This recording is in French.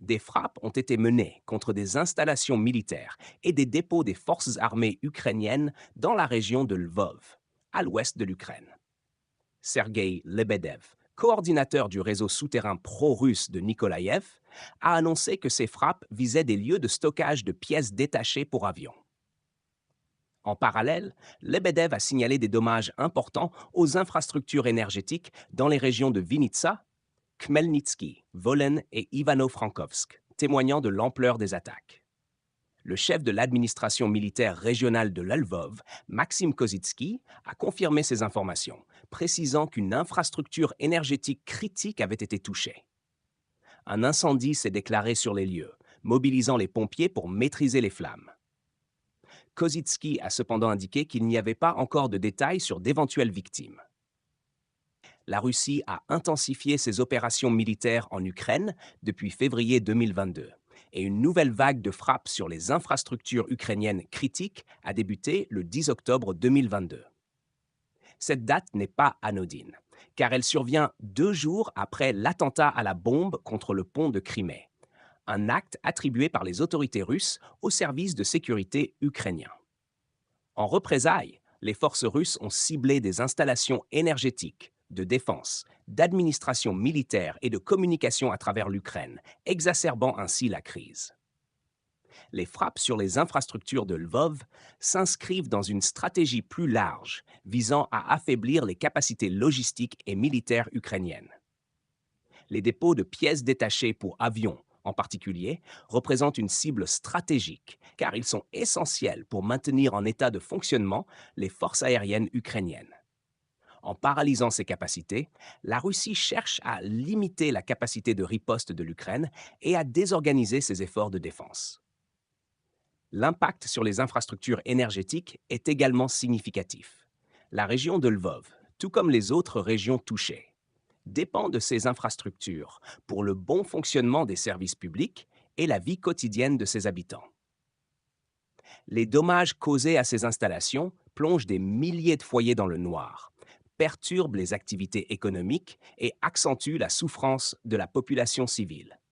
Des frappes ont été menées contre des installations militaires et des dépôts des forces armées ukrainiennes dans la région de Lvov, à l'ouest de l'Ukraine. Sergei Lebedev, coordinateur du réseau souterrain pro-russe de Nikolaïev, a annoncé que ces frappes visaient des lieux de stockage de pièces détachées pour avions. En parallèle, Lebedev a signalé des dommages importants aux infrastructures énergétiques dans les régions de Vinitsa, Khmelnytsky, Volen et Ivano-Frankovsk, témoignant de l'ampleur des attaques. Le chef de l'administration militaire régionale de l'Lvov, Maxime Kozitsky, a confirmé ces informations, précisant qu'une infrastructure énergétique critique avait été touchée. Un incendie s'est déclaré sur les lieux, mobilisant les pompiers pour maîtriser les flammes. Kozitsky a cependant indiqué qu'il n'y avait pas encore de détails sur d'éventuelles victimes. La Russie a intensifié ses opérations militaires en Ukraine depuis février 2022 et une nouvelle vague de frappes sur les infrastructures ukrainiennes critiques a débuté le 10 octobre 2022. Cette date n'est pas anodine, car elle survient 2 jours après l'attentat à la bombe contre le pont de Crimée, un acte attribué par les autorités russes au service de sécurité ukrainien. En représailles, les forces russes ont ciblé des installations énergétiques, de défense, d'administration militaire et de communication à travers l'Ukraine, exacerbant ainsi la crise. Les frappes sur les infrastructures de Lvov s'inscrivent dans une stratégie plus large visant à affaiblir les capacités logistiques et militaires ukrainiennes. Les dépôts de pièces détachées pour avions, en particulier, représentent une cible stratégique, car ils sont essentiels pour maintenir en état de fonctionnement les forces aériennes ukrainiennes. En paralysant ces capacités, la Russie cherche à limiter la capacité de riposte de l'Ukraine et à désorganiser ses efforts de défense. L'impact sur les infrastructures énergétiques est également significatif. La région de Lvov, tout comme les autres régions touchées, dépend de ces infrastructures pour le bon fonctionnement des services publics et la vie quotidienne de ses habitants. Les dommages causés à ces installations plongent des milliers de foyers dans le noir, perturbent les activités économiques et accentuent la souffrance de la population civile.